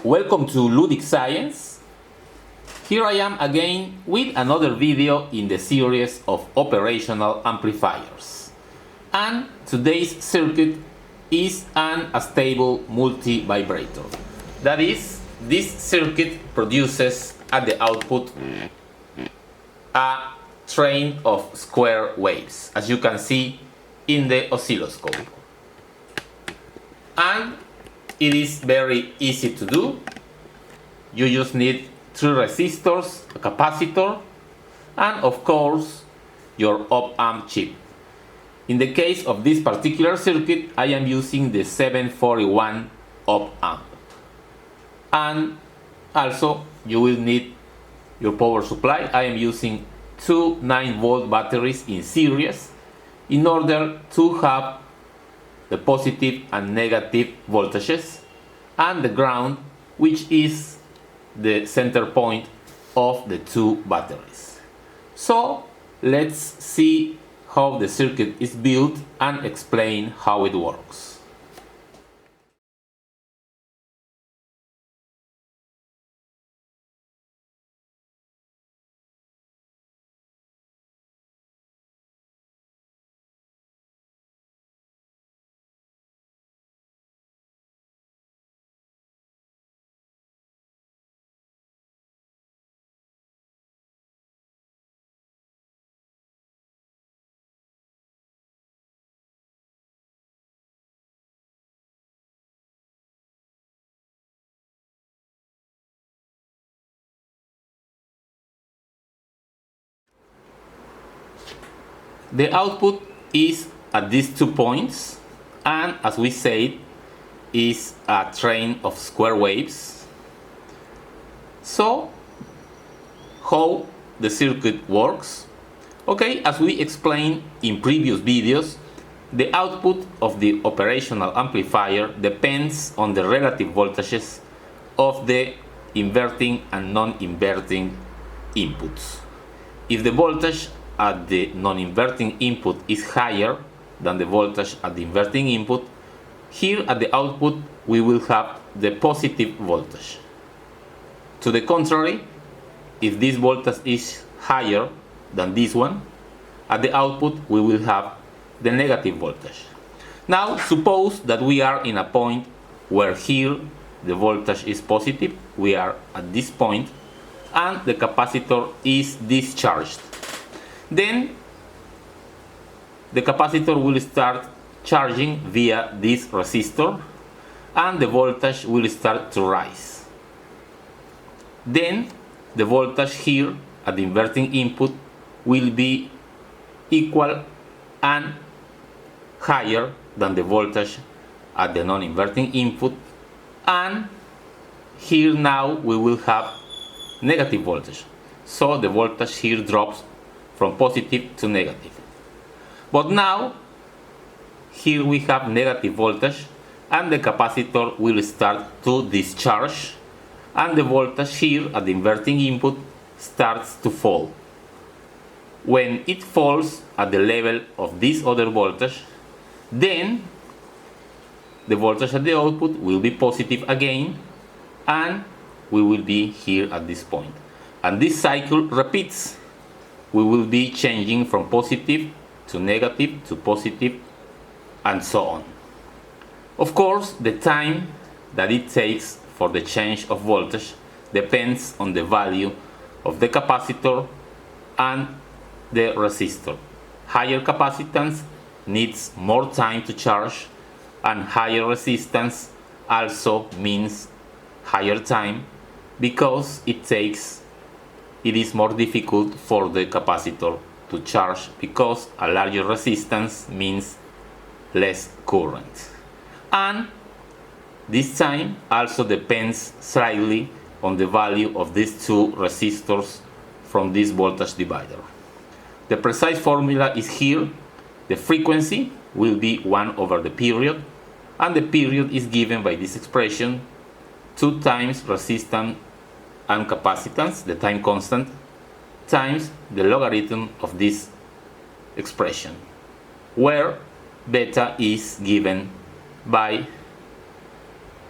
Welcome to Ludic Science. Here I am again with another video in the series of operational amplifiers. And today's circuit is an astable multi-vibrator. That is, this circuit produces at the output a train of square waves, as you can see in the oscilloscope. And it is very easy to do. You just need 3 resistors, a capacitor, and of course your op-amp chip. In the case of this particular circuit, I am using the 741 op-amp. And also you will need your power supply. I am using 2 9-volt batteries in series in order to have the positive and negative voltages, and the ground, which is the center point of the 2 batteries. So let's see how the circuit is built and explain how it works. The output is at these 2 points, and as we said, is a train of square waves. So, how the circuit works? Okay, as we explained in previous videos, the output of the operational amplifier depends on the relative voltages of the inverting and non-inverting inputs. If the voltage at the non-inverting input is higher than the voltage at the inverting input, here at the output we will have the positive voltage. To the contrary, if this voltage is higher than this one, at the output we will have the negative voltage. Now suppose that we are in a point where here the voltage is positive, we are at this point, and the capacitor is discharged. Then the capacitor will start charging via this resistor and the voltage will start to rise. Then the voltage here at the inverting input will be equal and higher than the voltage at the non-inverting input, and here now we will have negative voltage. So the voltage here drops from positive to negative. But now, here we have negative voltage and the capacitor will start to discharge, and the voltage here at the inverting input starts to fall. When it falls at the level of this other voltage, then the voltage at the output will be positive again, and we will be here at this point. And this cycle repeats. We will be changing from positive to negative to positive and so on. Of course, the time that it takes for the change of voltage depends on the value of the capacitor and the resistor. Higher capacitance needs more time to charge, and higher resistance also means higher time because it is more difficult for the capacitor to charge, because a larger resistance means less current. And this time also depends slightly on the value of these 2 resistors from this voltage divider. The precise formula is here. The frequency will be 1 over the period, and the period is given by this expression: 2 times resistance and capacitance, the time constant, times the logarithm of this expression, where beta is given by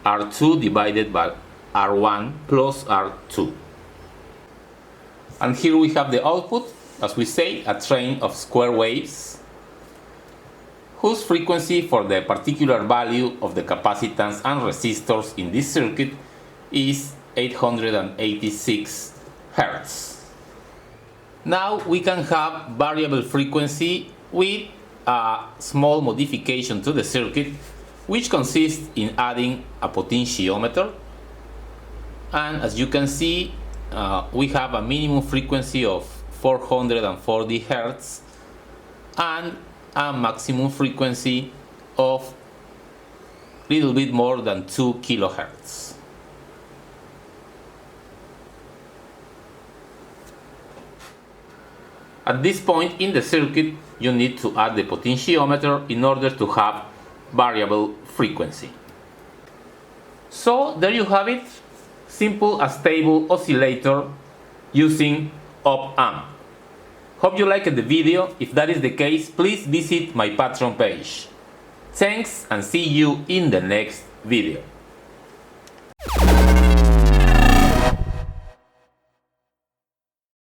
R2 divided by R1 plus R2. And here we have the output, as we say, a train of square waves whose frequency for the particular value of the capacitance and resistors in this circuit is 886 Hz. Now we can have variable frequency with a small modification to the circuit, which consists in adding a potentiometer. And as you can see, we have a minimum frequency of 440 Hz and a maximum frequency of a little bit more than 2 kHz. At this point in the circuit, you need to add the potentiometer in order to have variable frequency. So there you have it, simple and stable oscillator using op-amp. Hope you liked the video. If that is the case, please visit my Patreon page. Thanks and see you in the next video.